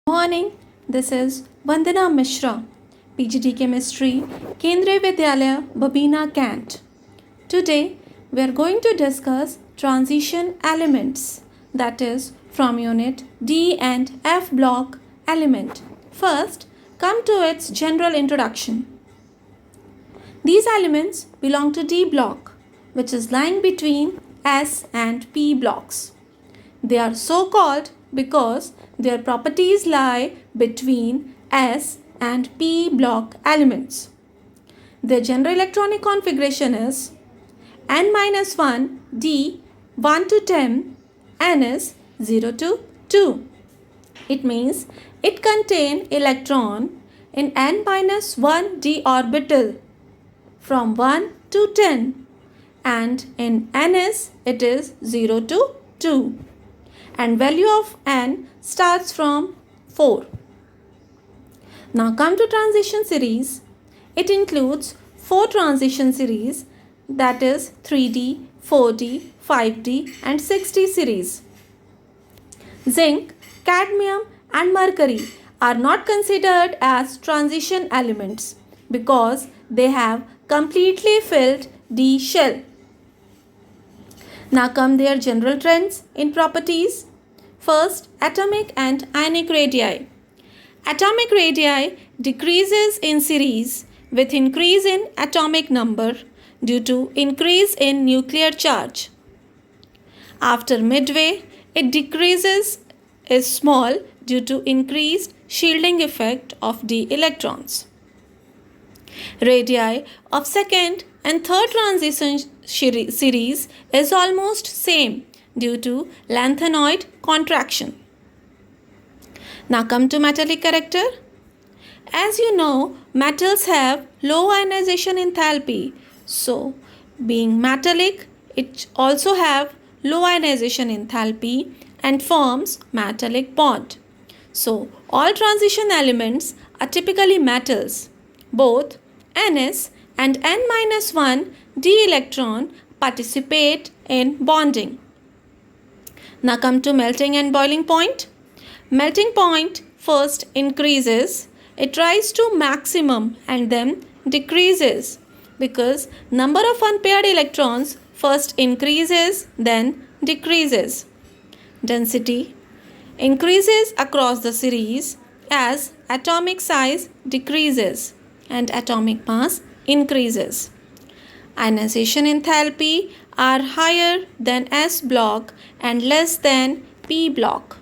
Morning, this is Vandana Mishra, PGD Chemistry, Kendriya Vidyalaya, Babina Cant. Today, we are going to discuss transition elements, that is, from unit D and F block element. First, come to its general introduction. These elements belong to D block, which is lying between S and P blocks. They are so called because their properties lie between S and P block elements. Their general electronic configuration is N-1 D 1 to 10, N is 0 to 2. It means it contains electron in N-1 D orbital from 1 to 10, and in Ns it is 0 to 2, and value of N starts from 4. Now come to transition series. It includes 4 transition series, that is 3D, 4D, 5D and 6D series. Zinc, cadmium and mercury are not considered as transition elements because they have completely filled D shell. Now come their general trends in properties. First, atomic and ionic radii. Atomic radii decreases in series with increase in atomic number due to increase in nuclear charge. After midway, it decreases is small due to increased shielding effect of d electrons. Radii of second and third transition series is almost same due to lanthanoid contraction. Now come to metallic character. As you know, metals have low ionization enthalpy. So, being metallic, it also have low ionization enthalpy and forms metallic bond. So, all transition elements are typically metals. Both Ns and N-1 d electron participate in bonding. Now come to melting and boiling point. Melting point first increases, it rises to maximum and then decreases because number of unpaired electrons first increases then decreases. Density increases across the series as atomic size decreases and atomic mass increases. Ionization enthalpy are higher than S block and less than P block.